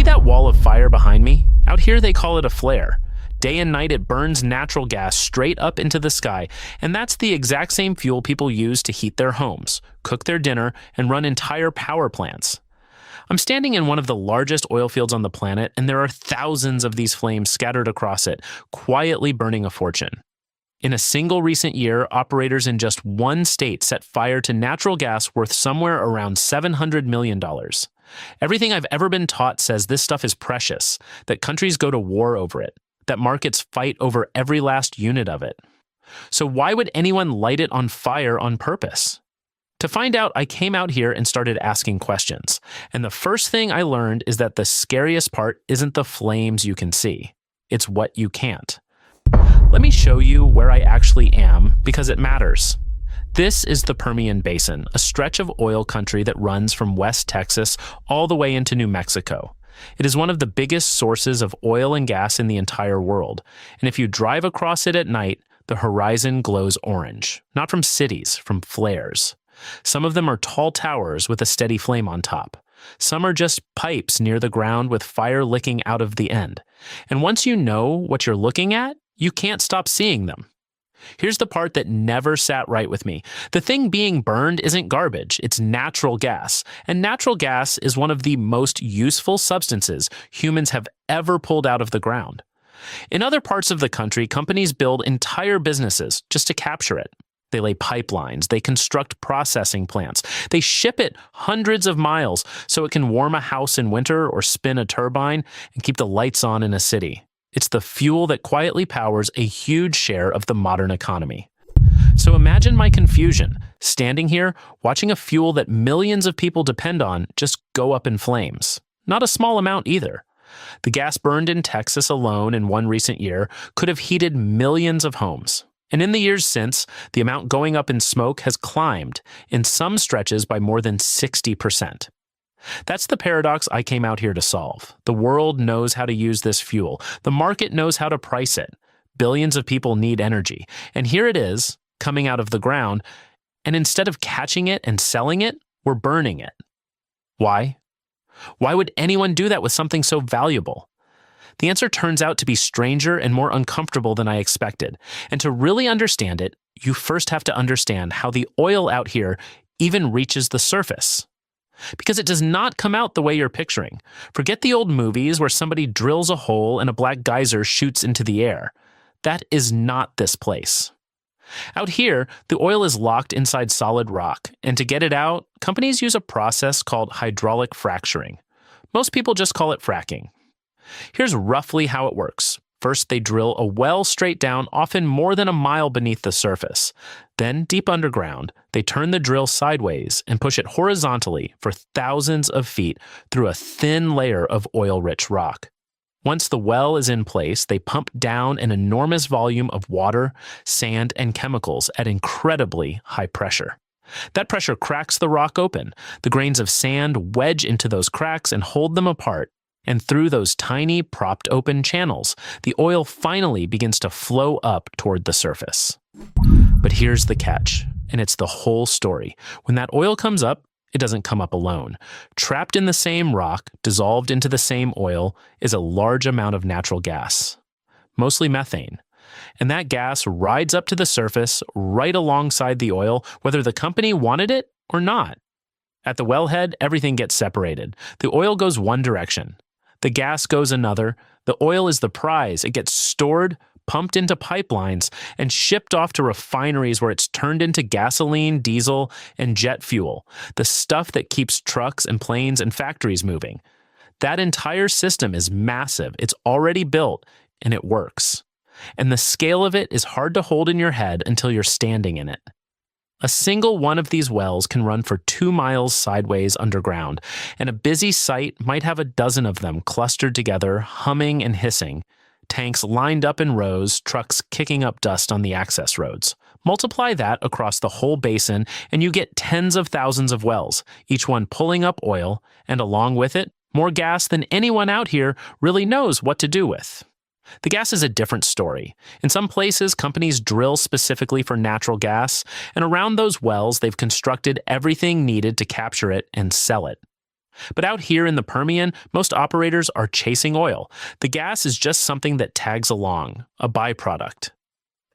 See that wall of fire behind me? Out here they call it a flare. Day and night it burns natural gas straight up into the sky, and that's the exact same fuel people use to heat their homes, cook their dinner, and run entire power plants. I'm standing in one of the largest oil fields on the planet, and there are thousands of these flames scattered across it, quietly burning a fortune. In a single recent year, operators in just one state set fire to natural gas worth somewhere around $700 million. Everything I've ever been taught says this stuff is precious, that countries go to war over it, that markets fight over every last unit of it. So why would anyone light it on fire on purpose? To find out, I came out here and started asking questions. And the first thing I learned is that the scariest part isn't the flames you can see. It's what you can't. Let me show you where I actually am, because it matters. This is the Permian Basin, a stretch of oil country that runs from West Texas all the way into New Mexico. It is one of the biggest sources of oil and gas in the entire world, and if you drive across it at night, the horizon glows orange, not from cities, from flares. Some of them are tall towers with a steady flame on top. Some are just pipes near the ground with fire licking out of the end. And once you know what you're looking at, you can't stop seeing them. Here's the part that never sat right with me. The thing being burned isn't garbage, it's natural gas. And natural gas is one of the most useful substances humans have ever pulled out of the ground. In other parts of the country, companies build entire businesses just to capture it. They lay pipelines, they construct processing plants, they ship it hundreds of miles so it can warm a house in winter or spin a turbine and keep the lights on in a city. It's the fuel that quietly powers a huge share of the modern economy. So imagine my confusion, standing here, watching a fuel that millions of people depend on just go up in flames. Not a small amount either. The gas burned in Texas alone in one recent year could have heated millions of homes. And in the years since, the amount going up in smoke has climbed, in some stretches by more than 60%. That's the paradox I came out here to solve. The world knows how to use this fuel. The market knows how to price it. Billions of people need energy. And here it is, coming out of the ground, and instead of catching it and selling it, we're burning it. Why? Why would anyone do that with something so valuable? The answer turns out to be stranger and more uncomfortable than I expected. And to really understand it, you first have to understand how the oil out here even reaches the surface. Because it does not come out the way you're picturing. Forget the old movies where somebody drills a hole and a black geyser shoots into the air. That is not this place. Out here, the oil is locked inside solid rock, and to get it out, companies use a process called hydraulic fracturing. Most people just call it fracking. Here's roughly how it works. First, they drill a well straight down, often more than a mile beneath the surface. Then, deep underground, they turn the drill sideways and push it horizontally for thousands of feet through a thin layer of oil-rich rock. Once the well is in place, they pump down an enormous volume of water, sand, and chemicals at incredibly high pressure. That pressure cracks the rock open. The grains of sand wedge into those cracks and hold them apart. And through those tiny, propped open channels, the oil finally begins to flow up toward the surface. But here's the catch, and it's the whole story. When that oil comes up, it doesn't come up alone. Trapped in the same rock, dissolved into the same oil, is a large amount of natural gas, mostly methane. And that gas rides up to the surface right alongside the oil, whether the company wanted it or not. At the wellhead, everything gets separated. The oil goes one direction. The gas goes another. The oil is the prize. It gets stored, pumped into pipelines, and shipped off to refineries where it's turned into gasoline, diesel, and jet fuel, the stuff that keeps trucks and planes and factories moving. That entire system is massive. It's already built, and it works. And the scale of it is hard to hold in your head until you're standing in it. A single one of these wells can run for 2 miles sideways underground, and a busy site might have a dozen of them clustered together, humming and hissing, tanks lined up in rows, trucks kicking up dust on the access roads. Multiply that across the whole basin, and you get tens of thousands of wells, each one pulling up oil, and along with it, more gas than anyone out here really knows what to do with. The gas is a different story. In some places, companies drill specifically for natural gas, and around those wells, they've constructed everything needed to capture it and sell it. But out here in the Permian, most operators are chasing oil. The gas is just something that tags along, a byproduct.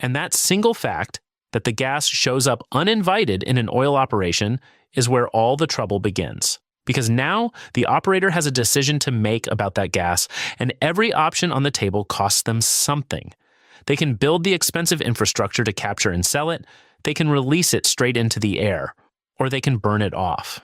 And that single fact, that the gas shows up uninvited in an oil operation, is where all the trouble begins. Because now the operator has a decision to make about that gas, and every option on the table costs them something. They can build the expensive infrastructure to capture and sell it, they can release it straight into the air, or they can burn it off.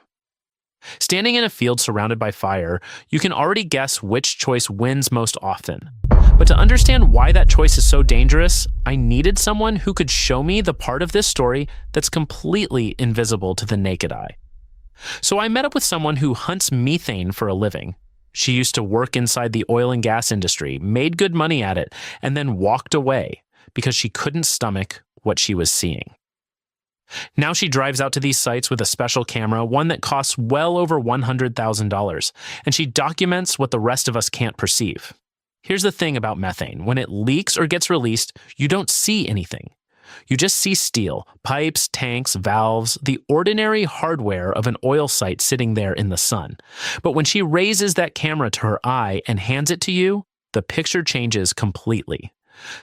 Standing in a field surrounded by fire, you can already guess which choice wins most often. But to understand why that choice is so dangerous, I needed someone who could show me the part of this story that's completely invisible to the naked eye. So I met up with someone who hunts methane for a living. She used to work inside the oil and gas industry, made good money at it, and then walked away because she couldn't stomach what she was seeing. Now she drives out to these sites with a special camera, one that costs well over $100,000, and she documents what the rest of us can't perceive. Here's the thing about methane. When it leaks or gets released, you don't see anything. You just see steel, pipes, tanks, valves, the ordinary hardware of an oil site sitting there in the sun. But when she raises that camera to her eye and hands it to you, the picture changes completely.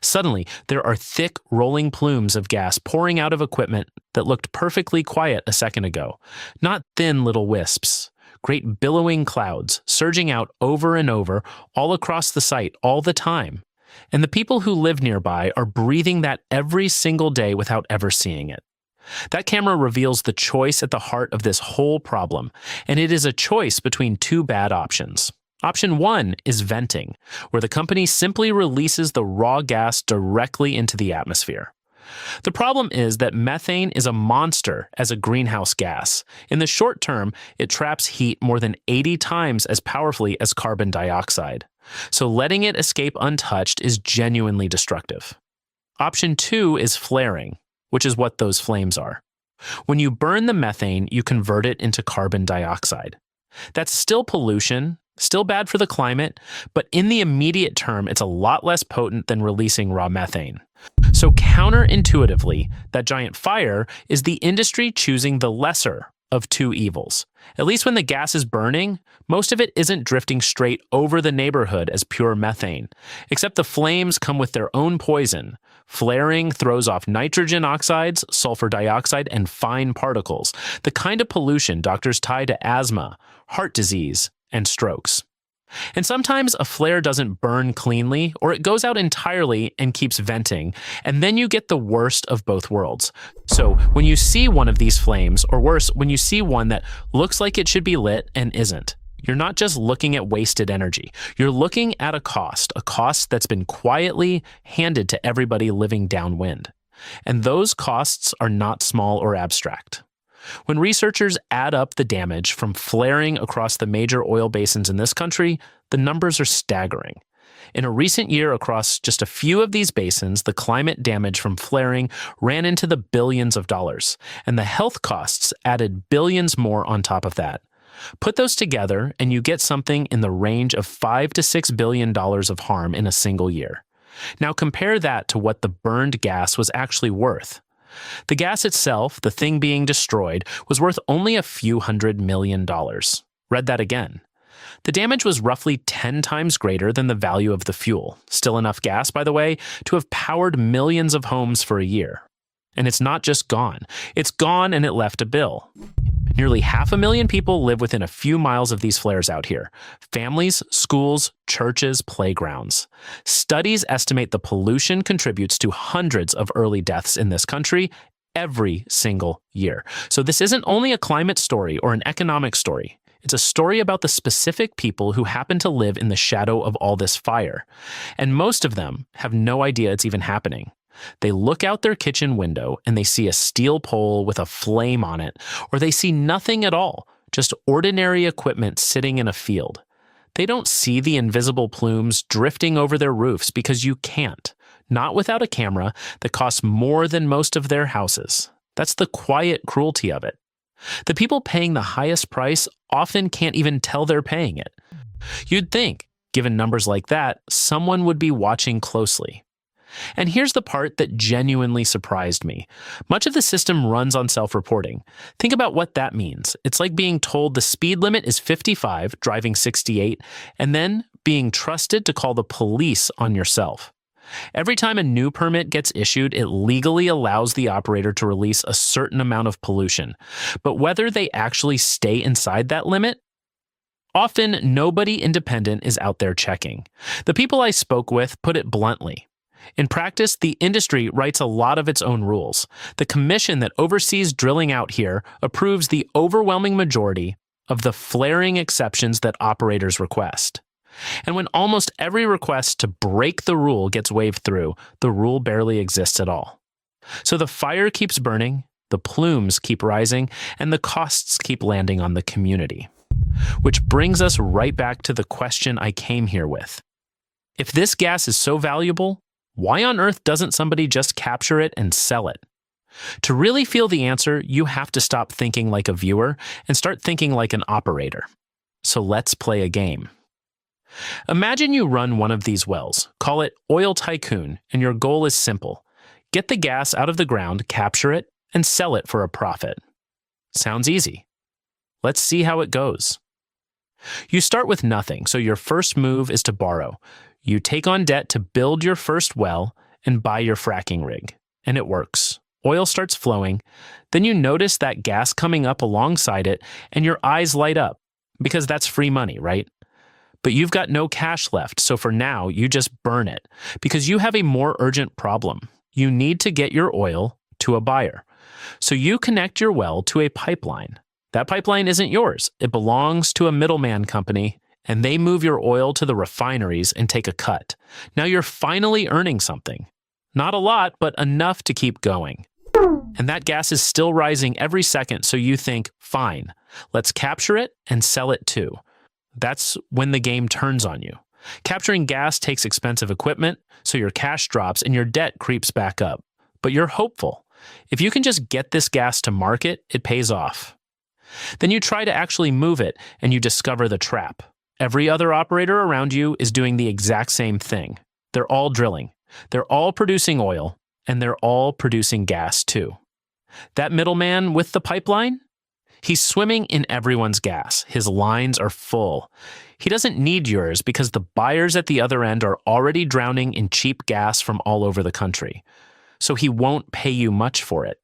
Suddenly, there are thick, rolling plumes of gas pouring out of equipment that looked perfectly quiet a second ago. Not thin little wisps. Great billowing clouds, surging out over and over, all across the site, all the time. And the people who live nearby are breathing that every single day without ever seeing it. That camera reveals the choice at the heart of this whole problem, and it is a choice between two bad options. Option 1 is venting, where the company simply releases the raw gas directly into the atmosphere. The problem is that methane is a monster as a greenhouse gas. In the short term, it traps heat more than 80 times as powerfully as carbon dioxide. So letting it escape untouched is genuinely destructive. Option 2 is flaring, which is what those flames are. When you burn the methane, you convert it into carbon dioxide. That's still pollution, still bad for the climate, but in the immediate term, it's a lot less potent than releasing raw methane. So counterintuitively, that giant fire is the industry choosing the lesser of two evils. At least when the gas is burning, most of it isn't drifting straight over the neighborhood as pure methane, except the flames come with their own poison. Flaring throws off nitrogen oxides, sulfur dioxide, and fine particles, the kind of pollution doctors tie to asthma, heart disease, and strokes. And sometimes a flare doesn't burn cleanly, or it goes out entirely and keeps venting, and then you get the worst of both worlds. So when you see one of these flames, or worse, when you see one that looks like it should be lit and isn't, you're not just looking at wasted energy. You're looking at a cost that's been quietly handed to everybody living downwind. And those costs are not small or abstract. When researchers add up the damage from flaring across the major oil basins in this country, the numbers are staggering. In a recent year across just a few of these basins, the climate damage from flaring ran into the billions of dollars, and the health costs added billions more on top of that. Put those together, and you get something in the range of $5 to $6 billion of harm in a single year. Now compare that to what the burned gas was actually worth. The gas itself, the thing being destroyed, was worth only a few $100 million. Read that again. The damage was roughly 10 times greater than the value of the fuel. Still enough gas, by the way, to have powered millions of homes for a year. And it's not just gone. It's gone and it left a bill. Nearly 500,000 people live within a few miles of these flares out here. Families, schools, churches, playgrounds. Studies estimate the pollution contributes to hundreds of early deaths in this country every single year. So this isn't only a climate story or an economic story. It's a story about the specific people who happen to live in the shadow of all this fire. And most of them have no idea it's even happening. They look out their kitchen window and they see a steel pole with a flame on it, or they see nothing at all, just ordinary equipment sitting in a field. They don't see the invisible plumes drifting over their roofs because you can't, not without a camera that costs more than most of their houses. That's the quiet cruelty of it. The people paying the highest price often can't even tell they're paying it. You'd think, given numbers like that, someone would be watching closely. And here's the part that genuinely surprised me. Much of the system runs on self-reporting. Think about what that means. It's like being told the speed limit is 55, driving 68, and then being trusted to call the police on yourself. Every time a new permit gets issued, it legally allows the operator to release a certain amount of pollution. But whether they actually stay inside that limit, often nobody independent is out there checking. The people I spoke with put it bluntly. In practice, the industry writes a lot of its own rules. The commission that oversees drilling out here approves the overwhelming majority of the flaring exceptions that operators request. And when almost every request to break the rule gets waved through, the rule barely exists at all. So the fire keeps burning, the plumes keep rising, and the costs keep landing on the community. Which brings us right back to the question I came here with. If this gas is so valuable, why on earth doesn't somebody just capture it and sell it? To really feel the answer, you have to stop thinking like a viewer and start thinking like an operator. So let's play a game. Imagine you run one of these wells, call it Oil Tycoon, and your goal is simple. Get the gas out of the ground, capture it, and sell it for a profit. Sounds easy. Let's see how it goes. You start with nothing, so your first move is to borrow. You take on debt to build your first well and buy your fracking rig. And it works. Oil starts flowing. Then you notice that gas coming up alongside it, and your eyes light up, because that's free money, right? But you've got no cash left, so for now, you just burn it, because you have a more urgent problem. You need to get your oil to a buyer. So you connect your well to a pipeline. That pipeline isn't yours. It belongs to a middleman company, and they move your oil to the refineries and take a cut. Now you're finally earning something. Not a lot, but enough to keep going. And that gas is still rising every second, so you think, fine, let's capture it and sell it too. That's when the game turns on you. Capturing gas takes expensive equipment, so your cash drops and your debt creeps back up. But you're hopeful. If you can just get this gas to market, it pays off. Then you try to actually move it, and you discover the trap. Every other operator around you is doing the exact same thing. They're all drilling. They're all producing oil, and they're all producing gas too. That middleman with the pipeline? He's swimming in everyone's gas. His lines are full. He doesn't need yours because the buyers at the other end are already drowning in cheap gas from all over the country. So he won't pay you much for it.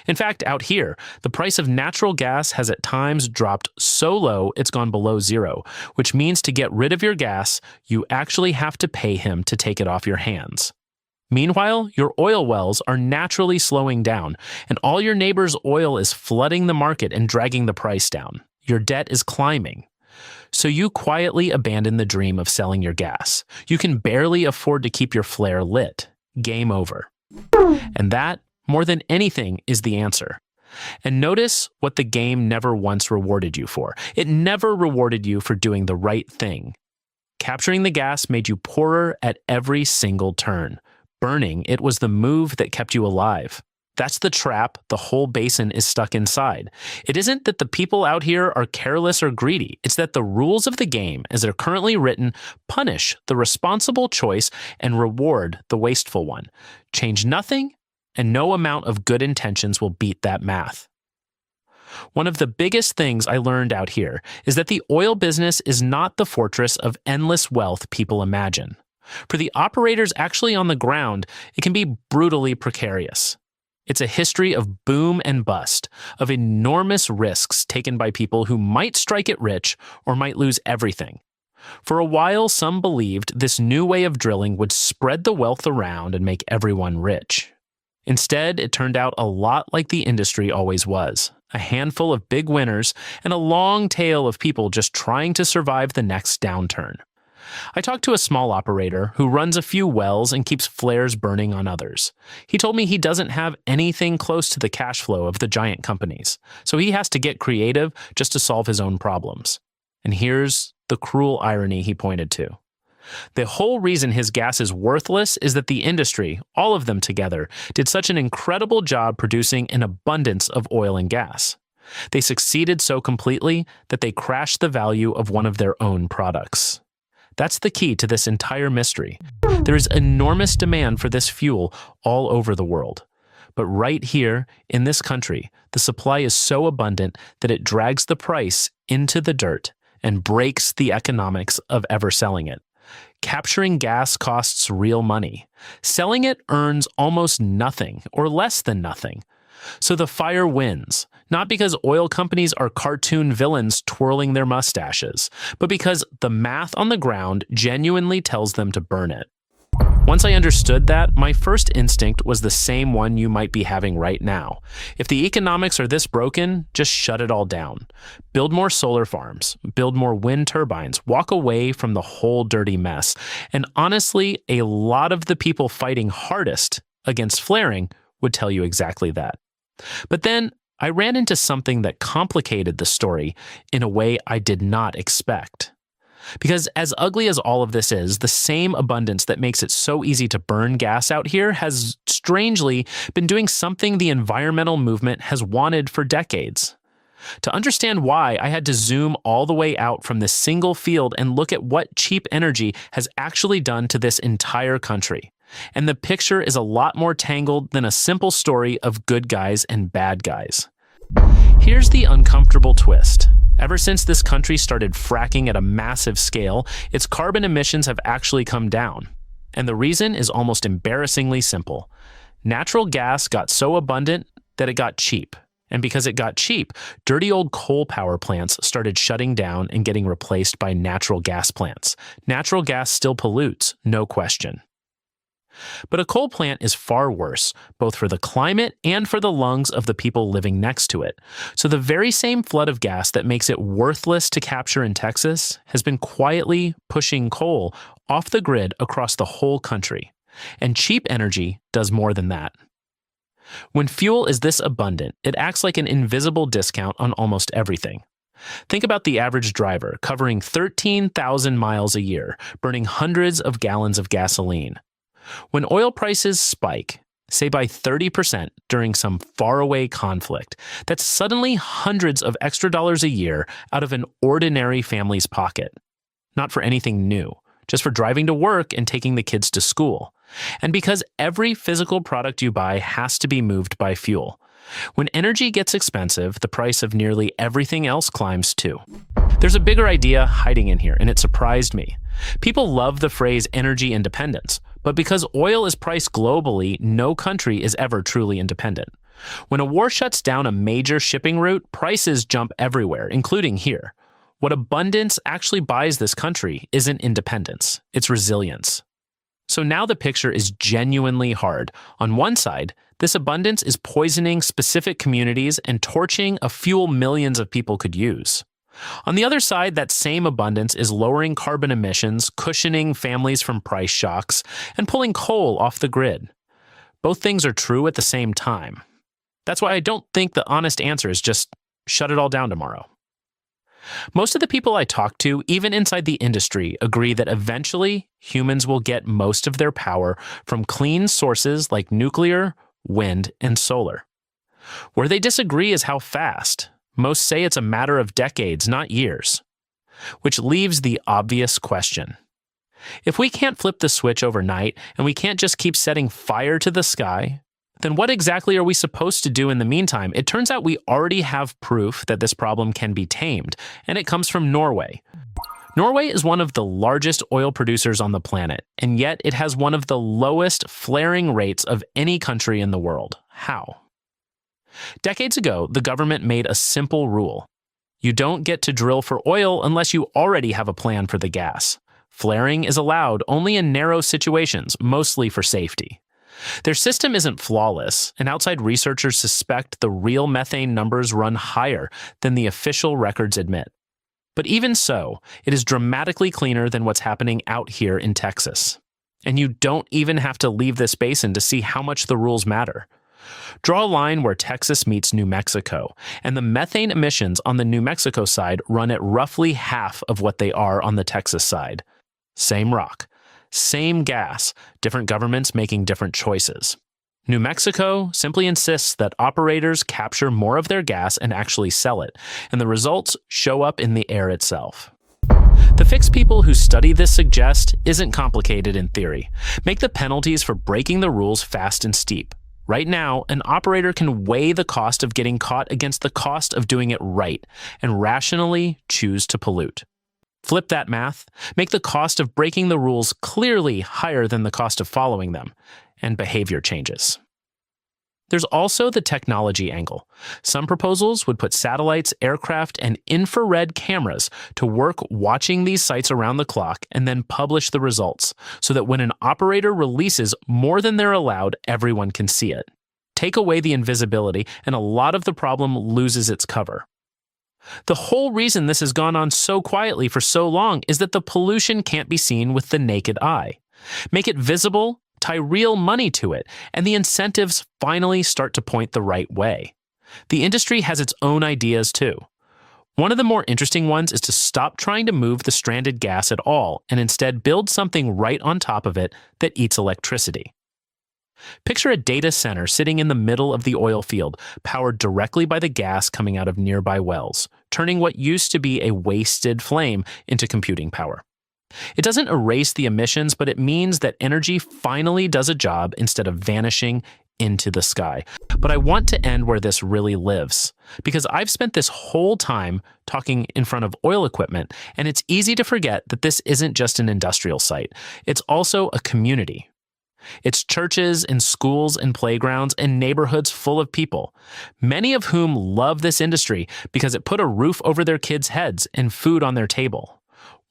In fact, out here, the price of natural gas has at times dropped so low it's gone below zero, which means to get rid of your gas, you actually have to pay him to take it off your hands. Meanwhile, your oil wells are naturally slowing down, and all your neighbor's oil is flooding the market and dragging the price down. Your debt is climbing. So you quietly abandon the dream of selling your gas. You can barely afford to keep your flare lit. Game over. And that, more than anything, is the answer. And notice what the game never once rewarded you for. It never rewarded you for doing the right thing. Capturing the gas made you poorer at every single turn. Burning it was the move that kept you alive. That's the trap the whole basin is stuck inside. It isn't that the people out here are careless or greedy. It's that the rules of the game, as they're currently written, punish the responsible choice and reward the wasteful one. Change nothing, and no amount of good intentions will beat that math. One of the biggest things I learned out here is that the oil business is not the fortress of endless wealth people imagine. For the operators actually on the ground, it can be brutally precarious. It's a history of boom and bust, of enormous risks taken by people who might strike it rich or might lose everything. For a while, some believed this new way of drilling would spread the wealth around and make everyone rich. Instead, it turned out a lot like the industry always was, a handful of big winners and a long tail of people just trying to survive the next downturn. I talked to a small operator who runs a few wells and keeps flares burning on others. He told me he doesn't have anything close to the cash flow of the giant companies, so he has to get creative just to solve his own problems. And here's the cruel irony he pointed to. The whole reason his gas is worthless is that the industry, all of them together, did such an incredible job producing an abundance of oil and gas. They succeeded so completely that they crashed the value of one of their own products. That's the key to this entire mystery. There is enormous demand for this fuel all over the world. But right here in this country, the supply is so abundant that it drags the price into the dirt and breaks the economics of ever selling it. Capturing gas costs real money. Selling it earns almost nothing or less than nothing. So the fire wins, not because oil companies are cartoon villains twirling their mustaches, but because the math on the ground genuinely tells them to burn it. Once I understood that, my first instinct was the same one you might be having right now. If the economics are this broken, just shut it all down. Build more solar farms, build more wind turbines, walk away from the whole dirty mess. And honestly, a lot of the people fighting hardest against flaring would tell you exactly that. But then I ran into something that complicated the story in a way I did not expect. Because as ugly as all of this is, the same abundance that makes it so easy to burn gas out here has strangely been doing something the environmental movement has wanted for decades. To understand why, I had to zoom all the way out from this single field and look at what cheap energy has actually done to this entire country. And the picture is a lot more tangled than a simple story of good guys and bad guys. Here's the uncomfortable twist. Ever since this country started fracking at a massive scale, its carbon emissions have actually come down. And the reason is almost embarrassingly simple. Natural gas got so abundant that it got cheap. And because it got cheap, dirty old coal power plants started shutting down and getting replaced by natural gas plants. Natural gas still pollutes, no question. But a coal plant is far worse, both for the climate and for the lungs of the people living next to it. So the very same flood of gas that makes it worthless to capture in Texas has been quietly pushing coal off the grid across the whole country. And cheap energy does more than that. When fuel is this abundant, it acts like an invisible discount on almost everything. Think about the average driver covering 13,000 miles a year, burning hundreds of gallons of gasoline. When oil prices spike, say by 30% during some faraway conflict, that's suddenly hundreds of extra dollars a year out of an ordinary family's pocket. Not for anything new, just for driving to work and taking the kids to school. And because every physical product you buy has to be moved by fuel. When energy gets expensive, the price of nearly everything else climbs too. There's a bigger idea hiding in here, and it surprised me. People love the phrase energy independence, but because oil is priced globally, no country is ever truly independent. When a war shuts down a major shipping route, prices jump everywhere, including here. What abundance actually buys this country isn't independence, it's resilience. So now the picture is genuinely hard. On one side, this abundance is poisoning specific communities and torching a fuel millions of people could use. On the other side, that same abundance is lowering carbon emissions, cushioning families from price shocks, and pulling coal off the grid. Both things are true at the same time. That's why I don't think the honest answer is just shut it all down tomorrow. Most of the people I talk to, even inside the industry, agree that eventually humans will get most of their power from clean sources like nuclear, wind, and solar. Where they disagree is how fast. Most say it's a matter of decades, not years. Which leaves the obvious question. If we can't flip the switch overnight and we can't just keep setting fire to the sky, then what exactly are we supposed to do in the meantime? It turns out we already have proof that this problem can be tamed, and it comes from Norway. Norway is one of the largest oil producers on the planet, and yet it has one of the lowest flaring rates of any country in the world. How? Decades ago, the government made a simple rule. You don't get to drill for oil unless you already have a plan for the gas. Flaring is allowed only in narrow situations, mostly for safety. Their system isn't flawless, and outside researchers suspect the real methane numbers run higher than the official records admit. But even so, it is dramatically cleaner than what's happening out here in Texas. And you don't even have to leave this basin to see how much the rules matter. Draw a line where Texas meets New Mexico, and the methane emissions on the New Mexico side run at roughly half of what they are on the Texas side. Same rock. Same gas, different governments making different choices. New Mexico simply insists that operators capture more of their gas and actually sell it, and the results show up in the air itself. The fix people who study this suggest isn't complicated in theory. Make the penalties for breaking the rules fast and steep. Right now, an operator can weigh the cost of getting caught against the cost of doing it right and rationally choose to pollute. Flip that math, make the cost of breaking the rules clearly higher than the cost of following them, and behavior changes. There's also the technology angle. Some proposals would put satellites, aircraft, and infrared cameras to work watching these sites around the clock and then publish the results so that when an operator releases more than they're allowed, everyone can see it. Take away the invisibility, and a lot of the problem loses its cover. The whole reason this has gone on so quietly for so long is that the pollution can't be seen with the naked eye. Make it visible, tie real money to it, and the incentives finally start to point the right way. The industry has its own ideas too. One of the more interesting ones is to stop trying to move the stranded gas at all and instead build something right on top of it that eats electricity. Picture a data center sitting in the middle of the oil field, powered directly by the gas coming out of nearby wells, turning what used to be a wasted flame into computing power. It doesn't erase the emissions, but it means that energy finally does a job instead of vanishing into the sky. But I want to end where this really lives, because I've spent this whole time talking in front of oil equipment, and it's easy to forget that this isn't just an industrial site. It's also a community. It's churches and schools and playgrounds and neighborhoods full of people, many of whom love this industry because it put a roof over their kids' heads and food on their table.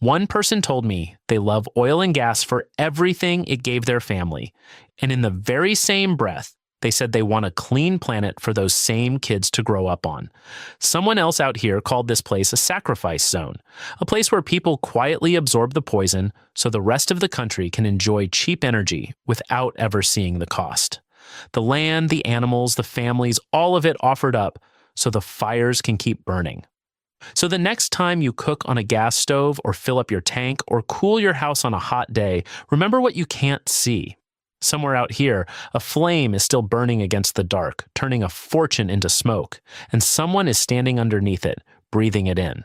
One person told me they love oil and gas for everything it gave their family, and in the very same breath, they said they want a clean planet for those same kids to grow up on. Someone else out here called this place a sacrifice zone, a place where people quietly absorb the poison so the rest of the country can enjoy cheap energy without ever seeing the cost. The land, the animals, the families, all of it offered up so the fires can keep burning. So the next time you cook on a gas stove or fill up your tank or cool your house on a hot day, remember what you can't see. Somewhere out here, a flame is still burning against the dark, turning a fortune into smoke, and someone is standing underneath it, breathing it in.